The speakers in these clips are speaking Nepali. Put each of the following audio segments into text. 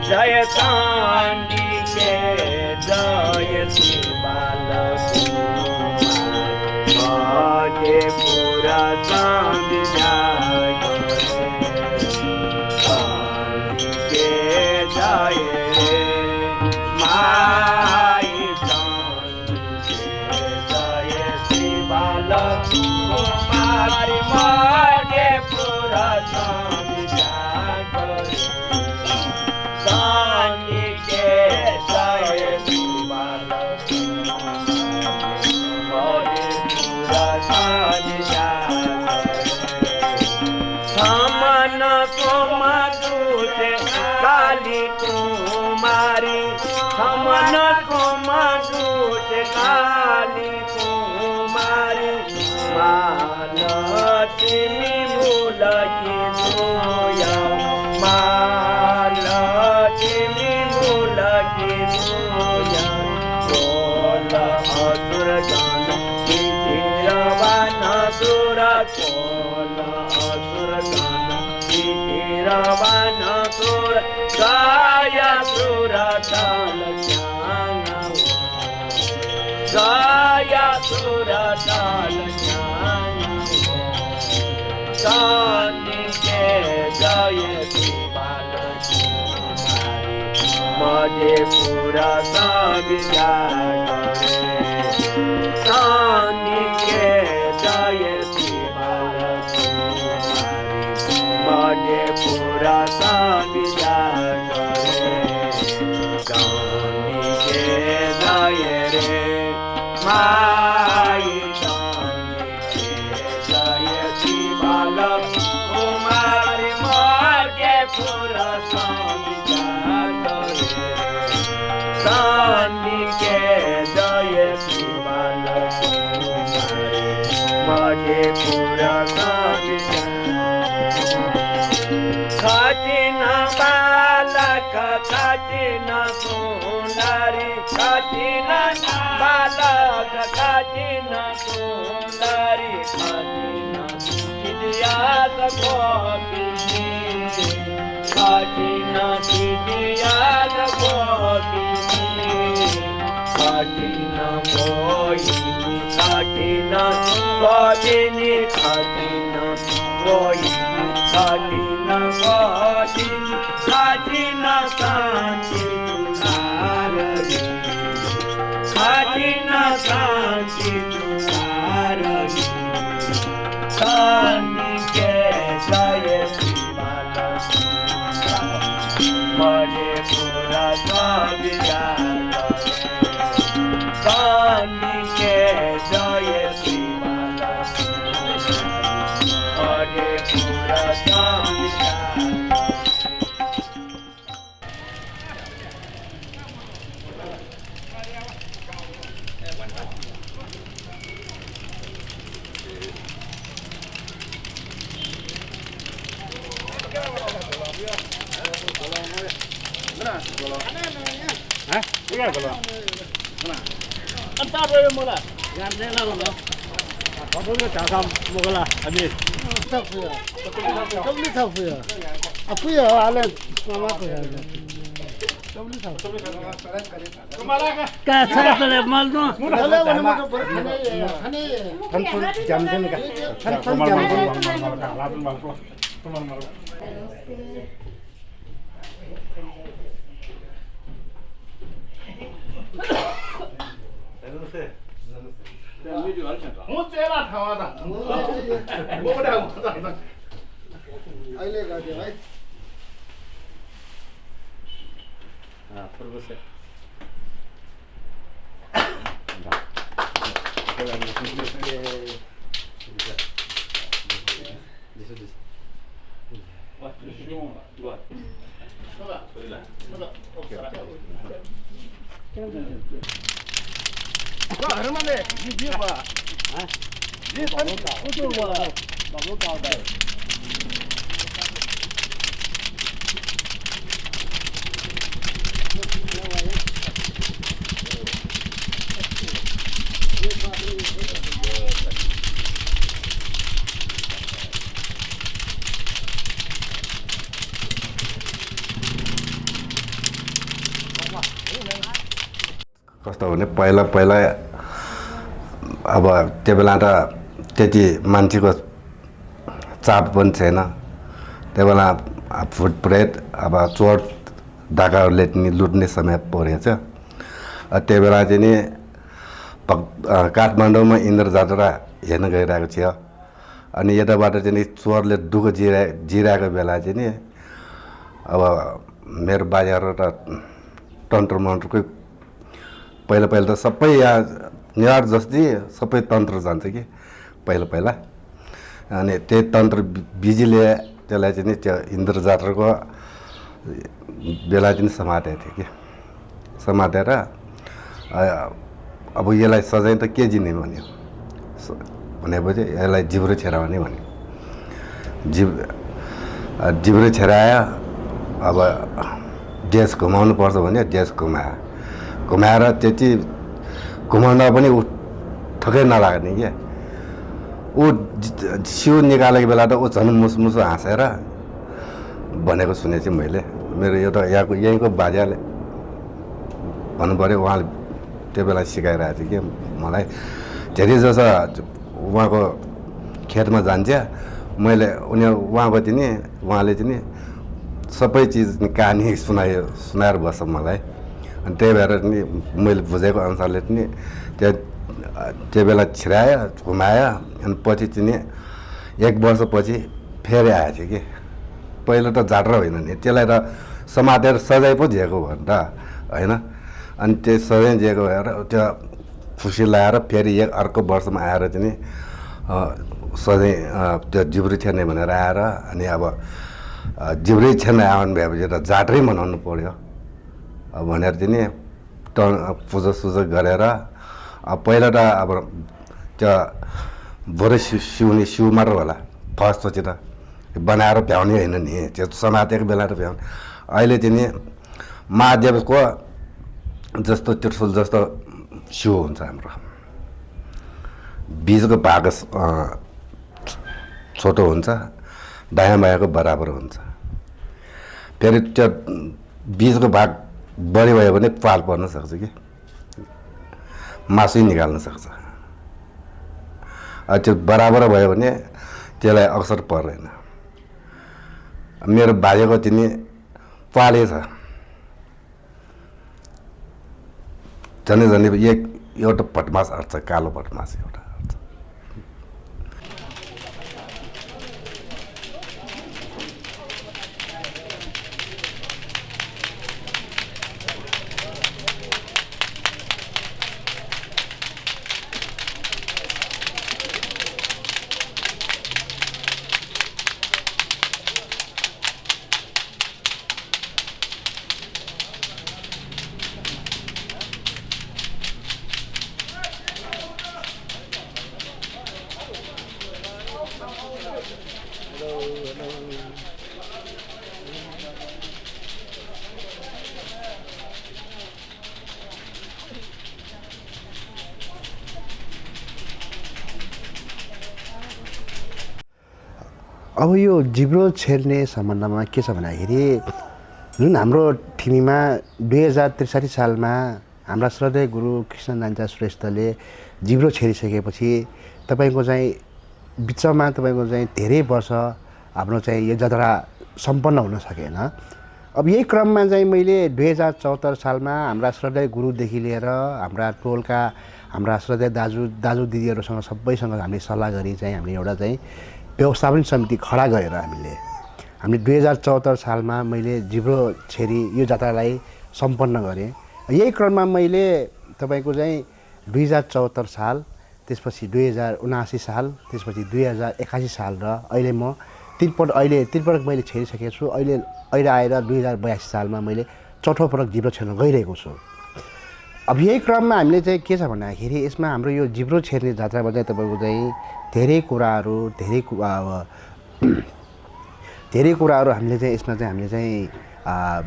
जय कांडी के जय श्री बालकुमार पूरा संविदा कांडी के जय माई कांडी के जय श्री बालकुमार मागे पूरा संविदा काली कुमारी समन को मधुत काली कुमारी मालती मूल की सोया मालती मूल की सोया बोल असुर गान रवान सुर कोल असुर गान रवान सुर गाया सुर ताल ज्ञान गाया सुर ताल ज्ञान कांडी के जय श्री बालकुमारी मधे पूरा संविदा कांडी के जय श्री बालकुमारी मधे पूरा संविदा कांडी के जय रे माई कांडी के जय श्री बालकुमारी मधे पूरा संविदा कांडी के जय श्री बालकुमारी मधे पूरा संविदा कठिन बालक कठिन सुंदरी कठिन बालक कठिन सुंदरी कठिन सिद्धियात गोपी कठिन सिद्धियात गोपी कठिन मोहिनी कठिन गोपिनी कठिन मोहिनी कठिन गोपिनी कठिन शांति तुलारी कठिन शांति तुलारी कांडी के जय श्री बालकुमारी मधे पूरा संविदा कांडी के जय श्री बालकुमारी मधे पूरा संविदा कस्तो भने पहिला अब त्यो बेला त त्यति मान्छेको चाप पनि छैन। त्यो बेला फुटप्रेट अब चोर डाकाहरूले नि लुट्ने समय परेछ। त्यो बेला चाहिँ नि काठमाडौँमा इन्द्र जात्रा हेर्न गइरहेको थियो। अनि यताबाट चाहिँ नि चोरले दुःख जिरहेको बेला चाहिँ नि अब मेरो बाजेहरू र तन्त्र मन्त्रकै पहिला त सबै यहाँ निहार जस्तै सबै तन्त्र जान्छ कि पहिला। अनि त्यही तन्त्र बिजीले त्यसलाई चाहिँ नि त्यो इन्द्र जात्राको बेला चाहिँ समातेको थियो कि समातेर अब यसलाई सजाय त के दिने भन्यो भनेपछि यसलाई जिब्रो छेराउने भन्यो। जिब्रो छेरायो। अब देश घुमाउनु पर्छ भने देश घुमाएर त्यति घुमाउँदा पनि ऊ ठक्कै नलाग्ने क्या। ऊ सिउ निकालेको बेला त ऊ झन् मुसमुसो हाँसेर भनेको सुने चाहिँ मैले। मेरो एउटा यहीँको बाजेले भन्नु पऱ्यो, उहाँले त्यो बेला सिकाइरहेको थियो कि मलाई। धेरै जसो उहाँको खेतमा जान्छ मैले उहाँको चाहिँ नि उहाँले चाहिँ नि सबै चिज कहानी सुनाएर बस्छ मलाई। अनि त्यही भएर नि मैले बुझेको अनुसारले पनि त्यो बेला छिरायो घुमायो। अनि पछि चाहिँ नि 1 वर्षपछि फेरि आएको थियो कि। पहिला त जात्रा होइन नि, त्यसलाई त समातेर सजाय पो दिएको भन्दा होइन। अनि त्यो सजाय दिएको भएर त्यो खुसी लगाएर फेरि अर्को वर्षमा आएर चाहिँ नि सधैँ त्यो जिब्रो छेर्ने भनेर आएर अनि अब जिब्रै छेर्ने आउनु भएपछि त जात्रै मनाउनु पऱ्यो भनेर चाहिँ नि पूजा गरेर पहिला त अब त्यो भोरै सिउने सिउ मात्र होला फर्स्टपछि त बनाएर भ्याउने होइन नि, त्यो समातेको बेला त भ्याउने। अहिले चाहिँ नि महादेवको जस्तो त्रिशुल जस्तो सिउ हुन्छ हाम्रो। बीजको भाग छोटो हुन्छ, दायाँ बायाँको बराबर हुन्छ। फेरि त्यो बीजको भाग बढी भयो भने पाल पर्न सक्छ कि मासु निकाल्न सक्छ। त्यो बराबर भयो भने त्यसलाई अवसर पर्दैन। मेरो बाजेको चाहिँ नि पाले छ झन्डै एउटा भटमास अट्छ, कालो भटमास एउटा अट्छ। अब यो जिब्रो छेर्ने सम्बन्धमा के छ भन्दाखेरि जुन हाम्रो ठिमीमा 2063 सालमा हाम्रा श्रद्धेय गुरु कृष्ण नान्चा श्रेष्ठले जिब्रो छेरिसकेपछि तपाईँको चाहिँ बिचमा तपाईँको चाहिँ धेरै वर्ष हाम्रो चाहिँ यो जात्रा सम्पन्न हुन सकेन। अब यही क्रममा चाहिँ मैले 2074 सालमा हाम्रा श्रद्धेय गुरुदेखि लिएर हाम्रा टोलका हाम्रा श्रद्धेय दाजु दिदीहरूसँग सबैसँग हामीले सल्लाह गरी चाहिँ हामीले एउटा चाहिँ व्यवस्थापन समिति खडा गरेर हामीले 2074 सालमा मैले जिब्रो छेरी यो जात्रालाई सम्पन्न गरेँ। यही क्रममा मैले तपाईँको चाहिँ 2074 साल, त्यसपछि 2079 साल, त्यसपछि 2081 साल र अहिले म तीन पटक मैले छेरिसकेको छु। अहिले आएर 2082 सालमा मैले चौथो पटक जिब्रो छेर्न गइरहेको छु। अब यही क्रममा हामीले चाहिँ के छ भन्दाखेरि यसमा हाम्रो यो जिब्रो छेर्ने जात्रामा चाहिँ तपाईँको चाहिँ धेरै कुराहरू हामीले चाहिँ यसमा चाहिँ हामीले चाहिँ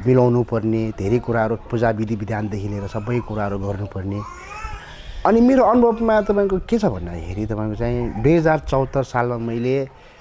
मिलाउनु पर्ने, धेरै कुराहरू पूजा विधि विधानदेखि लिएर सबै कुराहरू गर्नुपर्ने। अनि मेरो अनुभवमा तपाईँको के छ भन्दाखेरि तपाईँको चाहिँ 2074 सालमा मैले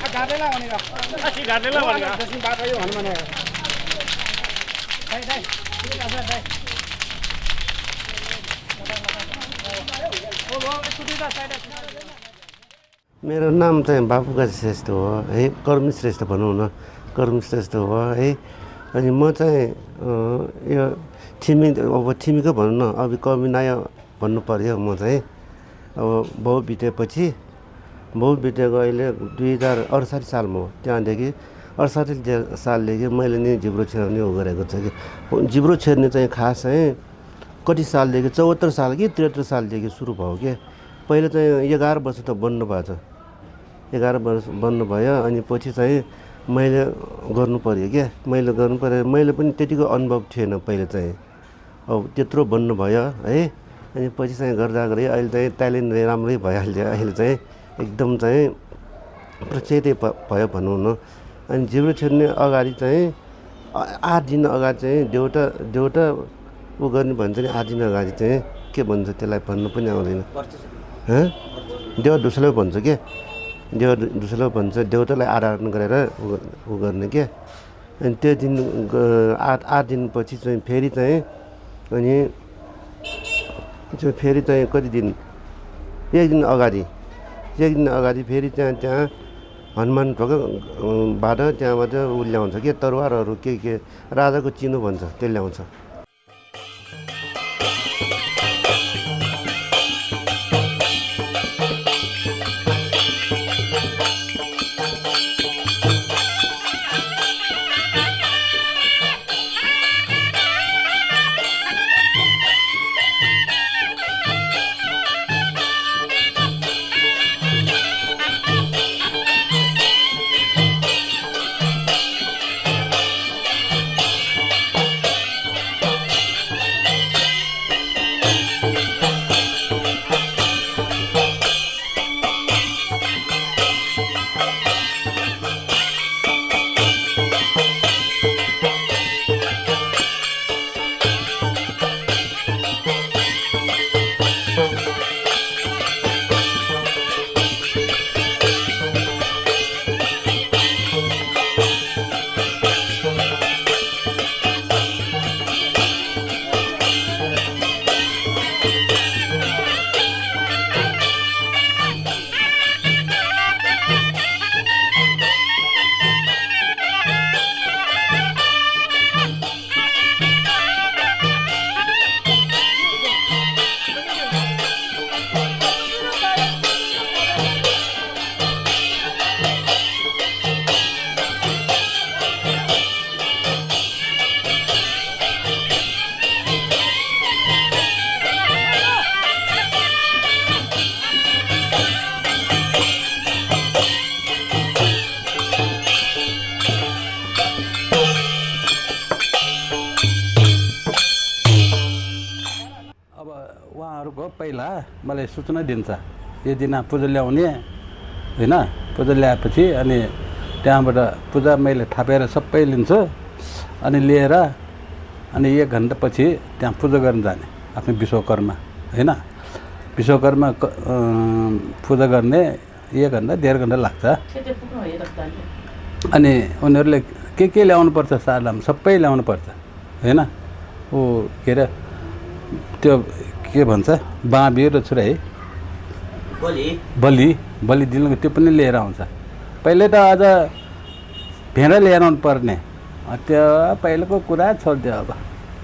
मेरो नाम चाहिँ बाबुकाजी श्रेष्ठ हो है, कर्मी श्रेष्ठ भनौँ न, कर्मी श्रेष्ठ हो है। अनि म चाहिँ यो छिमेको भनौँ न, अब कर्मी नयाँ भन्नु पर्यो। म चाहिँ अब बाउ बितेपछि अहिले 2068 सालमा हो। त्यहाँदेखि 68 सालदेखि मैले नि जिब्रो छेर्ने हो गरेको छ कि जिब्रो छेर्ने चाहिँ खास चाहिँ कति सालदेखि 74 साल कि 73 सालदेखि सुरु भयो कि। पहिले चाहिँ 11 वर्ष त बन्नु भएको छ, 11 वर्ष बन्नु भयो। अनि पछि चाहिँ मैले गर्नु पऱ्यो क्या, मैले पनि त्यतिको अनुभव थिएन पहिले चाहिँ, अब त्यत्रो बन्नु भयो है। अनि पछि चाहिँ गर्दा अहिले चाहिँ ट्यालेन्ट राम्रै भइहाल्यो। अहिले चाहिँ एकदम चाहिँ प्रचेतै भयो भनौँ न। अनि जिब्रो छेर्ने अगाडि चाहिँ 8 दिन अगाडि चाहिँ देउटा ऊ गर्ने भन्छ नि, 8 दिन अगाडि चाहिँ के भन्छ त्यसलाई भन्नु पनि आउँदैन, देउता धुस्लो भन्छ के, देउता धुस्लो भन्छ। देउतालाई आराधना गरेर ऊ गर्ने के। अनि त्यो दिन 8 दिनपछि चाहिँ फेरि चाहिँ अनि फेरि चाहिँ कति दिन, एक दिन अगाडि फेरि त्यहाँ हनुमान ढोकाबाट त्यहाँबाट ऊ ल्याउँछ के, तरवारहरू के राजाको चिनो भन्छ त्यो ल्याउँछ। पहिला मलाई सूचना दिन्छ यो दिन पूजा ल्याउने हैन। पूजा ल्याएपछि अनि त्यहाँबाट पूजा मैले थापेर सबै लिन्छु अनि लिएर अनि 1 घण्टा पछि त्यहाँ पूजा गर्न जाने आफ्नो विश्वकर्मा हैन। विश्वकर्मा पूजा गर्ने 1 घण्टा 1.5 घण्टा लाग्छ। अनि उनीहरूले के ल्याउनु पर्छ सालाम सबै ल्याउनु पर्छ हैन। ओ के अरे त्यो के भन्छ बाँबी र छुरा है बलि दिनको त्यो पनि लिएर आउँछ। पहिले त अझ भेडा लिएर आउनु पर्ने, त्यो पहिलेको कुरा छोडिदियो अब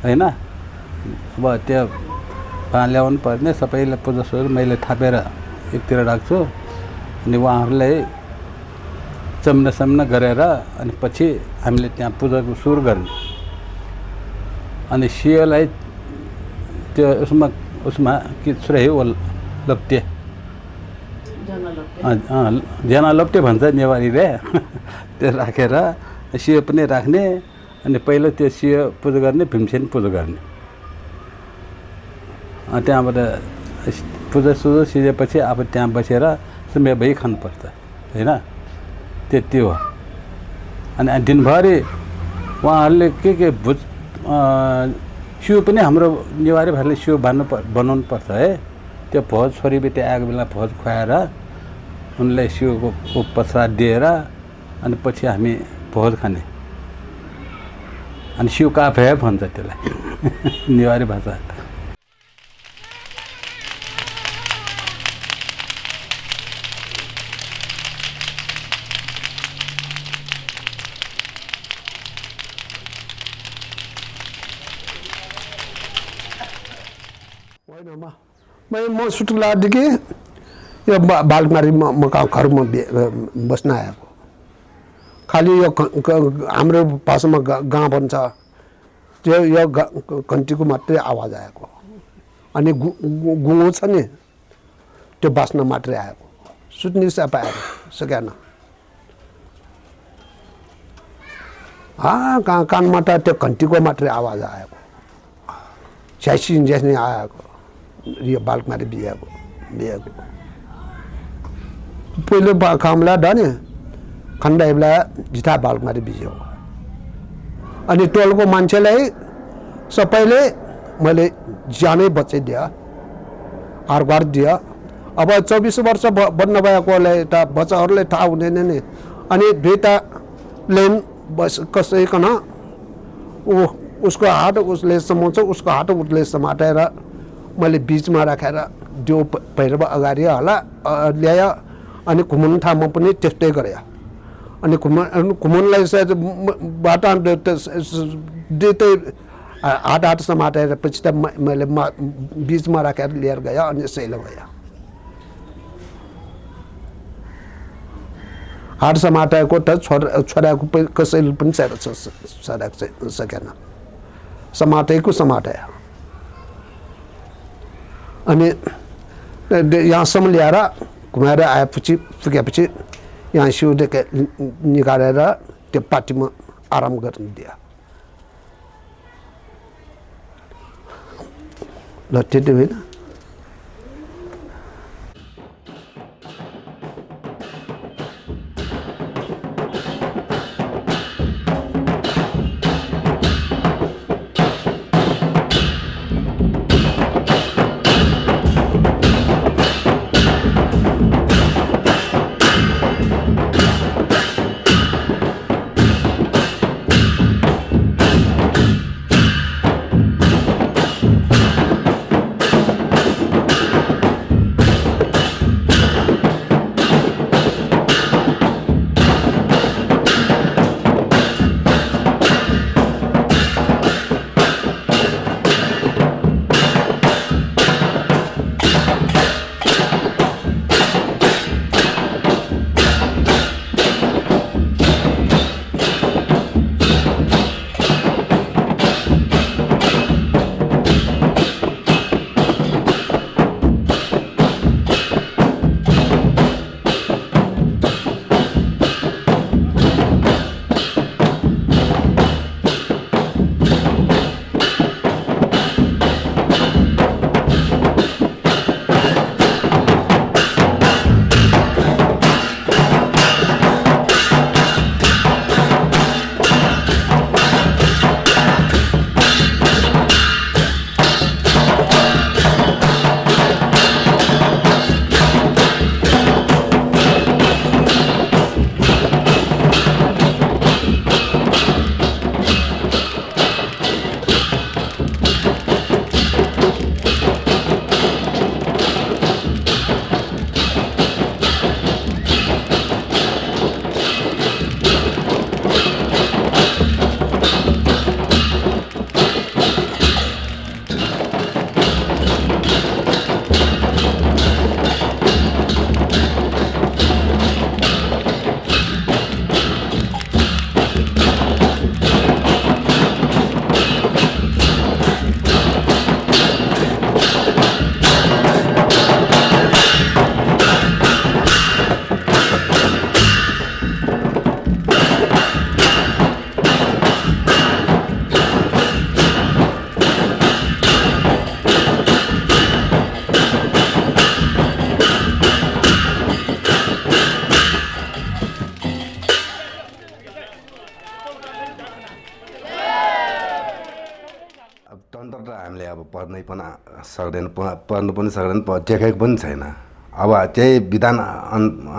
हैन। अब त्यो ल्याउनु पर्ने सबैलाई पूजा सुरु मैले थापेर एकतिर राख्छु अनि उहाँहरूलाई चम्ना गरेर अनि पछि हामीले त्यहाँ पूजाको सुरु गर्ने। अनि सियोलाई त्यो उसमा के छुरा है लप्टे जना लप्टे भन्छ नेवारीले त्यो राखेर सियो पनि राख्ने। अनि पहिला त्यो सियो पूजा गर्ने, भीमसेन पूजा गर्ने। त्यहाँबाट पूजा सुरु सिजेपछि अब त्यहाँ बसेर समय भई खानुपर्छ हैन। त्यति हो। अनि दिनभरि उहाँहरूले के भोज सिउ पनि हाम्रो नेवारी भाइले सिउ बनाउनु पर्छ है। त्यो भोज छोरीबेटी आएको बेला भोज खुवाएर उनलाई शिवको प्रसाद दिएर अनि पछि हामी भोज खाने अनि शिव काफे भन्छ त्यसलाई नेवारी भाषा म सुटुलादेखि यो बालकुमारीमा म घरमा बस्न आएको खालि यो हाम्रो भाषामा गाँ भन्छ त्यो यो घन्टीको मात्रै आवाज आएको अनि गुङ्गो छ नि त्यो बास्न मात्रै आएको सुत्ने पाएको सकेन कानमा त त्यो घन्टीको मात्रै आवाज आएको छ्यासी ज्यास्ने आएको यो बालकुमारी बिहेको पहिलो कामलाई धने खण्डाइबलाई जिता बालकुमारी बिहे हो अनि टोलको मान्छेलाई सबैले मैले ज्यानै बचाइदियो हार दियो अब 24 वर्ष बन्द भएकोलाई त बच्चाहरूलाई थाहा हुँदैन नि अनि दुईवटा लेन बस कसैकन उसको हात उसले समाउँछ उसको हात उसले समातेर मैले बिचमा राखेर त्यो भैरव अगाडि होला ल्यायो अनि घुमाउनु ठाउँमा पनि त्यस्तै गरे अनि घुमाउनुलाई सायद बाटा दुइटै हात समातेर पछि त मैले बिचमा राखेर लिएर गयो अनि सैलो भयो हात समातेको त छोराको कसैले पनि सकेन समातेको समाते अनि यहाँसम्म ल्याएर घुमाएर आएपछि पुगेपछि यहाँ शिवदेखि निकालेर त्यो पार्टीमा आराम गर्नु दियो ल त्यति होइन तन्त्र त हामीले अब पढ्नै पनि सक्दैन पढ्नु पनि सक्दैन देखेको पनि छैन अब त्यही विधान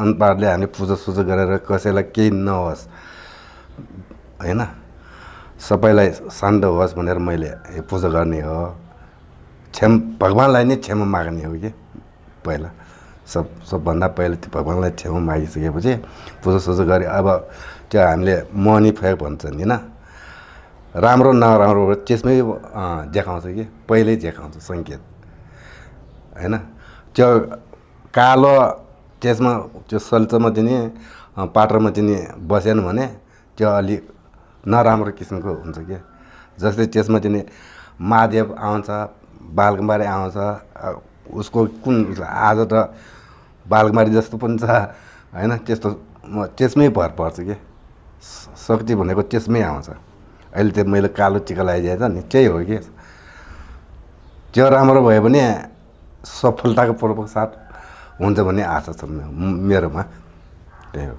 अनुपातले हामी पूजासुजा गरेर कसैलाई केही नहोस् होइन, सबैलाई शान्त होस् भनेर मैले पूजा गर्ने हो। भगवान्लाई नै क्षमा माग्ने हो कि पहिला, सबभन्दा पहिला त्यो भगवान्लाई क्षमा मागिसकेपछि पूजासुजा गरे। अब त्यो हामीले मनी फ्याक भन्छ नि होइन, राम्रो नराम्रो त्यसमै देखाउँछ कि पहिल्यै देखाउँछ सङ्केत होइन। त्यो कालो त्यसमा त्यो सल्चोमा दिने पात्रमा दिने बसेन भने त्यो अलिक नराम्रो किसिमको हुन्छ क्या। जस्तै त्यसमा दिने महादेव आउँछ, बालकुमारी आउँछ, उसको कुन आज त बालकुमारी जस्तो पनि छ होइन, त्यस्तो त्यसमै भर पर्छ कि शक्ति भनेको त्यसमै आउँछ। अहिले त्यो मैले कालो टिका लगाइदिएछ नि त्यही हो कि, त्यो राम्रो भयो भने सफलताको पूर्वक साथ हुन्छ भन्ने आशा छ मेरोमा, त्यही हो।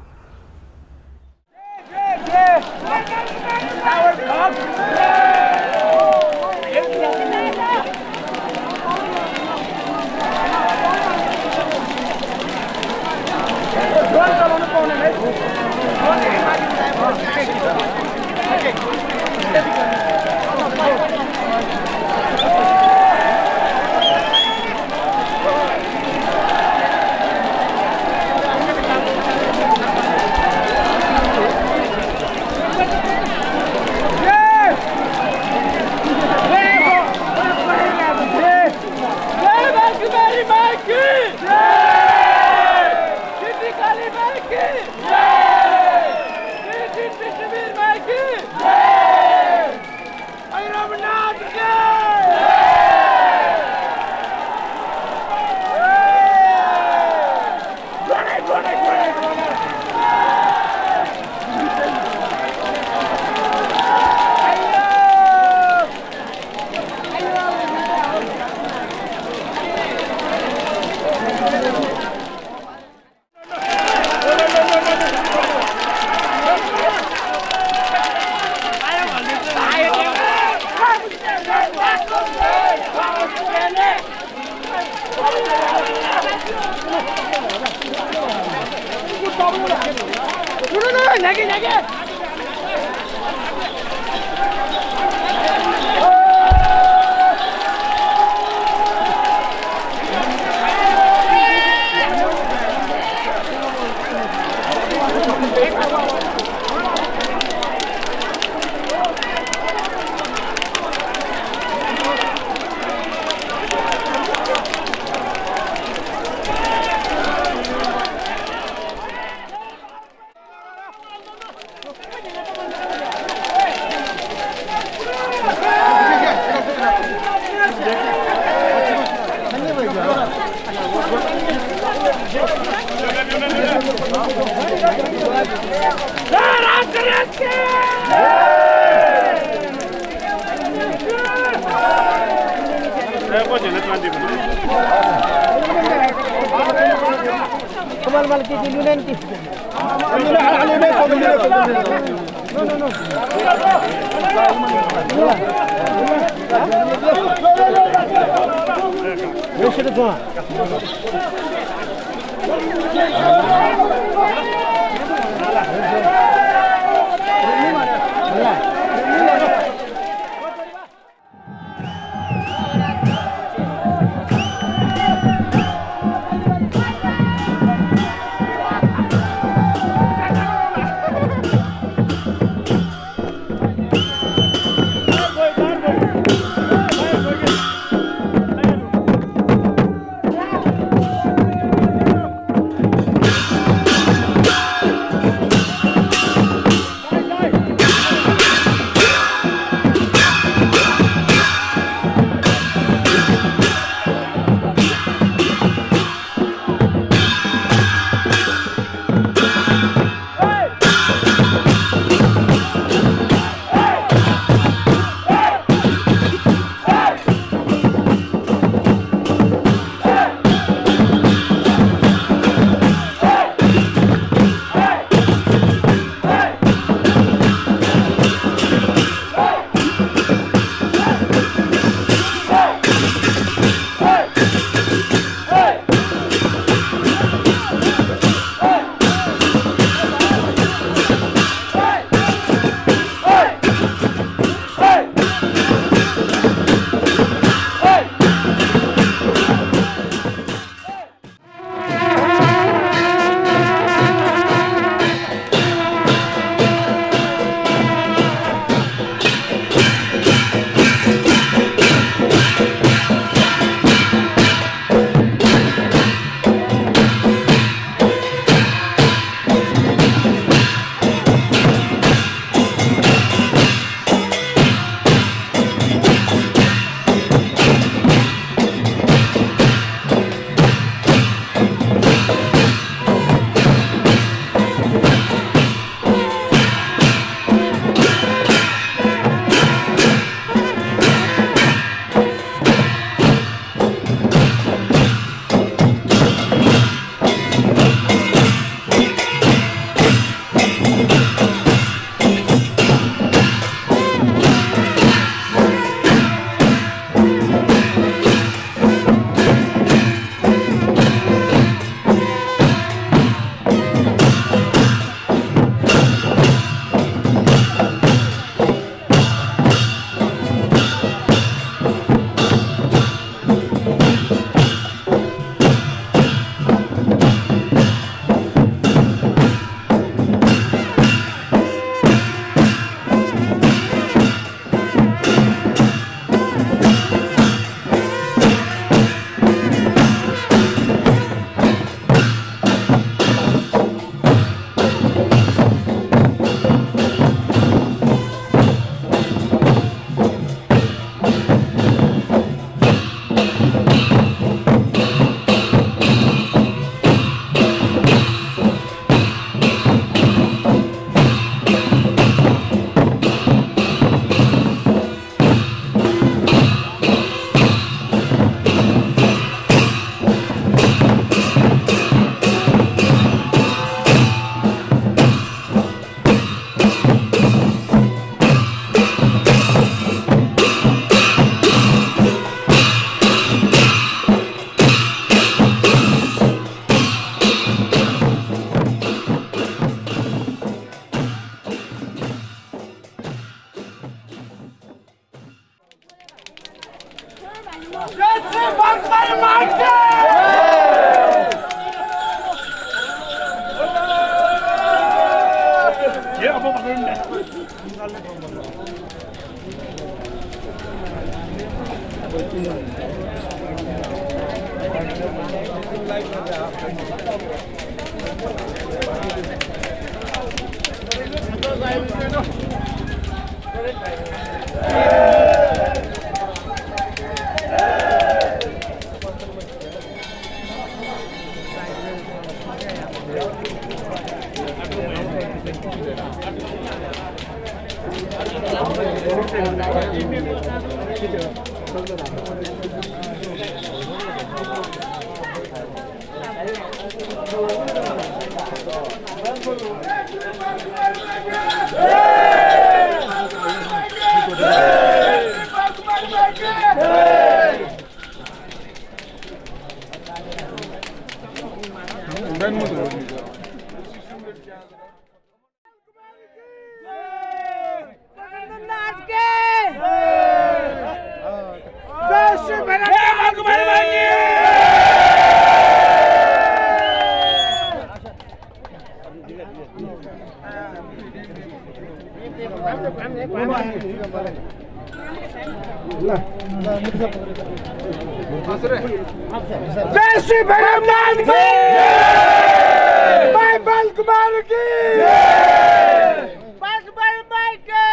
जय श्री भैरवनाथ की भाई बाल कुमार की बस बल भाई के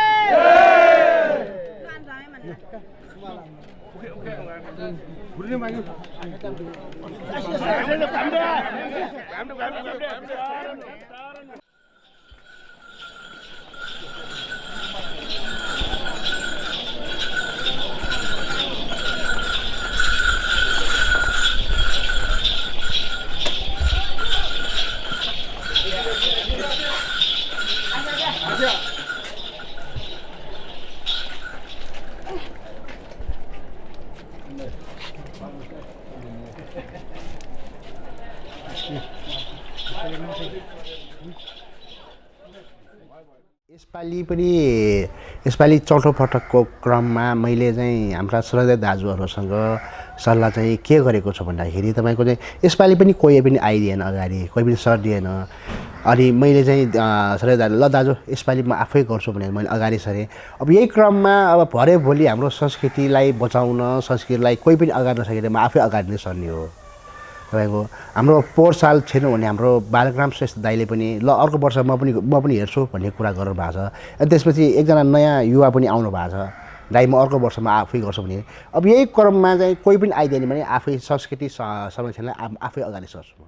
यसपालि चौथो पटकको क्रममा मैले चाहिँ हाम्रा श्रद्धेय दाजुहरूसँग सल्लाह चाहिँ के गरेको छु भन्दाखेरि तपाईँको चाहिँ यसपालि पनि कोही पनि आइदिएन अगाडि कोही पनि सर दिएन अनि मैले चाहिँ श्रद्धेय दाजु ल दाजु यसपालि म आफै गर्छु भनेर मैले अगाडि सरेँ अब यही क्रममा अब भरे भोलि हाम्रो संस्कृतिलाई बचाउन संस्कृतिलाई कोही पनि अगाडि नसकेर म आफै अगाडि नै सर्ने हो तपाईँको हाम्रो पोहोर साल छैन भने हाम्रो बालग्राम श्रेष्ठ दाइले पनि ल अर्को वर्ष म पनि हेर्छु भन्ने कुरा गर्नु भएको छ अनि त्यसपछि एकजना नयाँ युवा पनि आउनु भएको छ दाइ म अर्को वर्षमा आफै गर्छु भने अब यही क्रममा चाहिँ कोही पनि आइदिएन भने आफै संस्कृति संरक्षणलाई आफै अगाडि सर्छु म।